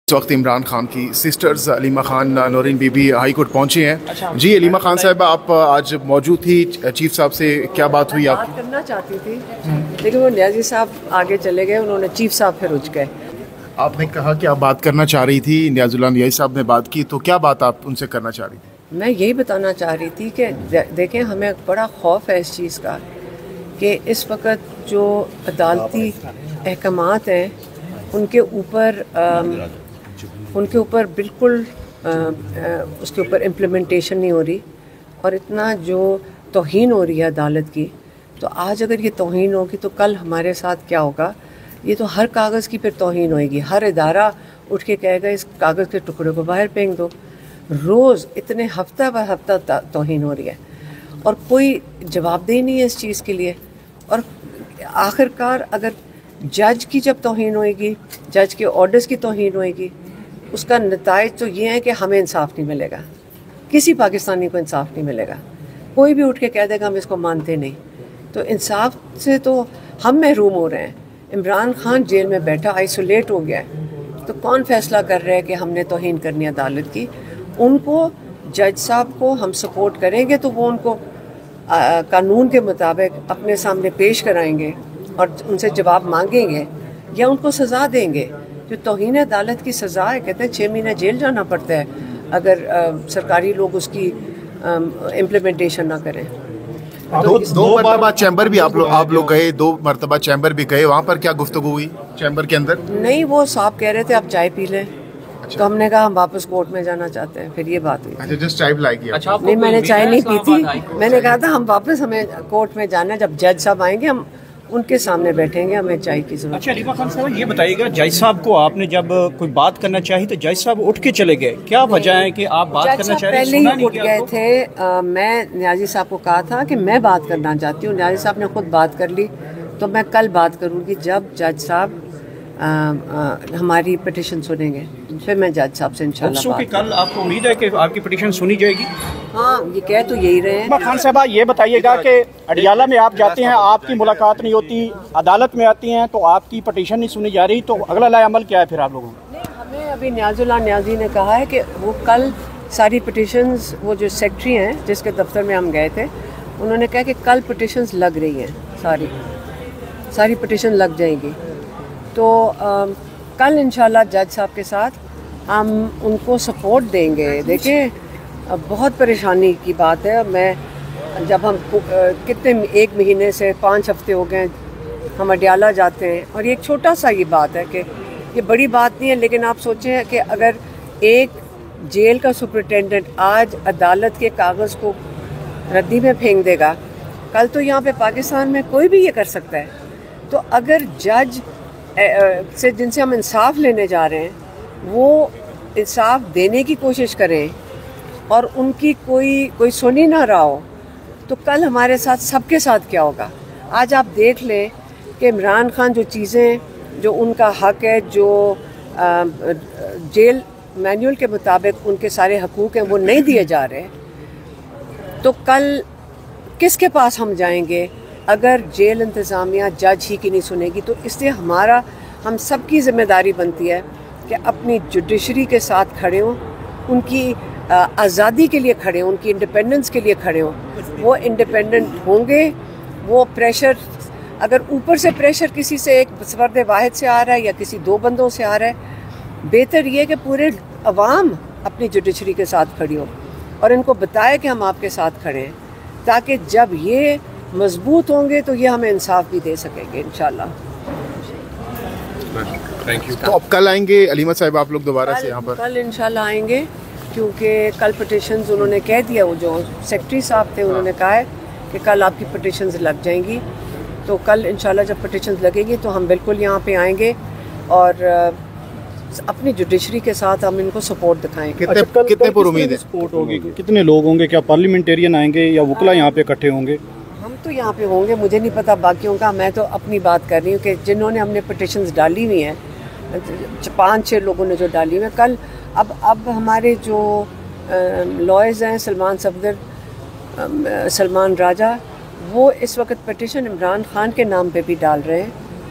اس وقت عمران خان کی sisters Aleema Khan Noreen Bibi high court پہنچی ہیں. جی علیمہ خان صاحبہ آپ آج موجود تھی, چیف صاحب سے کیا بات ہوئی؟ آپ بات کرنا چاہتی تھی لیکن وہ نیازی صاحب آگے چلے گئے, انہوں نے چیف صاحب پھر رک گئے. آپ نے کہا کہ آپ بات کرنا چاہ رہی تھی, نیاز اللہ نیازی صاحب نے بات کی, تو کیا بات آپ ان سے کرنا چاہ رہی تھی؟ میں یہی بتانا چاہ رہی تھی کہ دیکھیں ہمیں بڑا خوف ہے اس چیز کا کہ اس وقت جو عدالتی احکامات ہیں ان کے اوپر بالکل اس کے اوپر امپلیمنٹیشن نہیں ہو رہی, اور اتنا جو توہین ہو رہی ہے عدالت کی. تو آج اگر یہ توہین ہوگی تو کل ہمارے ساتھ کیا ہوگا؟ یہ تو ہر کاغذ کی پھر توہین ہوئے گی. ہر ادارہ اٹھ کے کہے گا اس کاغذ کے ٹکڑے کو باہر پھینک دو. روز اتنے ہفتہ بہ ہفتہ توہین ہو رہی ہے اور کوئی جواب دہی نہیں ہے اس چیز کے لیے. اور آخر کار اگر جج کی جب توہین ہوئے گی, جج کے آرڈرز کی توہین ہوئے گی, اس کا نتائج تو یہ ہے کہ ہمیں انصاف نہیں ملے گا, کسی پاکستانی کو انصاف نہیں ملے گا. کوئی بھی اٹھ کے کہہ دے گا ہم اس کو مانتے نہیں. تو انصاف سے تو ہم محروم ہو رہے ہیں. عمران خان جیل میں بیٹھا آئسولیٹ ہو گیا ہے, تو کون فیصلہ کر رہے ہیں کہ ہم نے توہین کرنی عدالت کی؟ ان کو جج صاحب کو ہم سپورٹ کریں گے تو وہ ان کو قانون کے مطابق اپنے سامنے پیش کرائیں گے اور ان سے جواب مانگیں گے یا ان کو سزا دیں گے. جو توہین عدالت کی سزا ہے, کہتے ہیں 6 مہینے جیل جانا پڑتا ہے اگر سرکاری لوگ اس کی امپلیمنٹیشن نہ کریں. دو مرتبہ چیمبر بھی آپ لوگ گئے, 2 مرتبہ چیمبر بھی گئے, وہاں پر کیا گفتگو ہوئی چیمبر کے اندر؟ نہیں, وہ صاحب کہہ رہے تھے آپ چائے پی لیں. تو ہم نے کہا ہم واپس کورٹ میں جانا چاہتے ہیں, پھر یہ بات ہوئی. اچھا, جسٹ چائے پلائی کیا؟ نہیں, میں نے چائے نہیں پی تھی. میں نے کہا تھا ہم واپس ہمیں کورٹ میں جانا ہے, جب جج صاحب آئیں گے ہم ان کے سامنے بیٹھیں گے, ہمیں چائے کی ضرورت. اچھا علیمہ خان صاحب یہ بتائیے گا, جج صاحب کو آپ نے جب کوئی بات کرنا چاہی تو جج صاحب اٹھ کے چلے گئے, کیا وجہ ہے کہ آپ بات کرنا چاہ رہے ہیں؟ پہلے ہی اٹھ گئے تھے. میں نیازی صاحب کو کہا تھا کہ میں بات کرنا چاہتی ہوں. نیازی صاحب نے خود بات کر لی, تو میں کل بات کروں گی جب جج صاحب ہماری پٹیشن سنیں گے, پھر میں جج صاحب سے انشاءاللہ بات. کل آپ کو امید ہے کہ آپ کی پٹیشن سنی جائے گی؟ ہاں, یہ کہہ تو یہی رہے ہیں. خان صاحبہ یہ بتائیے گا کہ اڈیالہ میں آپ جاتے ہیں, آپ کی ملاقات نہیں ہوتی, عدالت میں آتی ہیں تو آپ کی پٹیشن نہیں سنی جا رہی, تو اگلا لائے عمل کیا ہے پھر آپ لوگوں کا؟ ہمیں ابھی نیاز اللہ نیازی نے کہا ہے کہ وہ کل ساری پٹیشنز, وہ جو سیکٹری ہیں جس کے دفتر میں ہم گئے تھے, انہوں نے کہا کہ کل پٹیشنز لگ رہی ہیں, ساری پٹیشن لگ جائیں گی. تو کل انشاءاللہ جج صاحب کے ساتھ ہم ان کو سپورٹ دیں گے. دیکھیں بہت پریشانی کی بات ہے. میں جب ہم کتنے 1 مہینے سے 5 ہفتے ہو گئے ہم اڈیالہ جاتے ہیں, اور یہ ایک چھوٹا سا یہ بات ہے کہ یہ بڑی بات نہیں ہے, لیکن آپ سوچیں کہ اگر ایک جیل کا سپرنٹینڈنٹ آج عدالت کے کاغذ کو ردی میں پھینک دے گا, کل تو یہاں پہ پاکستان میں کوئی بھی یہ کر سکتا ہے. تو اگر جج سے جن سے ہم انصاف لینے جا رہے ہیں وہ انصاف دینے کی کوشش کریں اور ان کی کوئی سنی نہ رہا ہو, تو کل ہمارے ساتھ سب کے ساتھ کیا ہوگا؟ آج آپ دیکھ لیں کہ عمران خان جو چیزیں جو ان کا حق ہے, جو جیل مینول کے مطابق ان کے سارے حقوق ہیں وہ نہیں دیے جا رہے, تو کل کس کے پاس ہم جائیں گے اگر جیل انتظامیہ جج ہی کی نہیں سنے گی؟ تو اس لیے ہم سب کی ذمہ داری بنتی ہے کہ اپنی جوڈیشری کے ساتھ کھڑے ہوں, ان کی آزادی کے لیے کھڑے ہوں, ان کی انڈیپینڈنس کے لیے کھڑے ہوں. وہ انڈیپینڈنٹ ہوں گے. وہ پریشر, اگر اوپر سے پریشر کسی سے ایک فرد واحد سے آ رہا ہے یا کسی 2 بندوں سے آ رہا ہے, بہتر یہ کہ پورے عوام اپنی جوڈیشری کے ساتھ کھڑی ہو اور ان کو بتائے کہ ہم آپ کے ساتھ کھڑے ہیں, تاکہ جب یہ مضبوط ہوں گے تو یہ ہمیں انصاف بھی دے سکیں گے انشاءاللہ. تو اب کل آئیں گے علیمہ صاحب آپ لوگ دوبارہ سے یہاں پر؟ کل انشاءاللہ آئیں گے, کیونکہ کل پٹیشنز انہوں نے کہہ دیا, وہ جو سیکٹری صاحب تھے انہوں نے کہا ہے کہ کل آپ کی پٹیشنز لگ جائیں گی. تو کل انشاءاللہ جب پٹیشنز لگیں گی تو ہم بالکل یہاں پہ آئیں گے اور اپنی جوڈیشری کے ساتھ ہم ان کو سپورٹ دکھائیں گے. کتنے پر امید ہے سپورٹ ہوگی؟ کتنے لوگ ہوں گے؟ کیا پارلیمنٹیرین آئیں گے یا وکلا یہاں پہ اکٹھے ہوں گے؟ ہم تو یہاں پہ ہوں گے, مجھے نہیں پتا باقیوں کا. میں تو اپنی بات کر رہی ہوں کہ جنہوں نے ہم نے پٹیشنز ڈالی ہوئی ہیں, 5-6 لوگوں نے جو ڈالی ہوئی ہیں, کل اب ہمارے جو لائرز ہیں سلمان صفدر, سلمان راجہ, وہ اس وقت پٹیشن عمران خان کے نام پہ بھی ڈال رہے ہیں,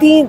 3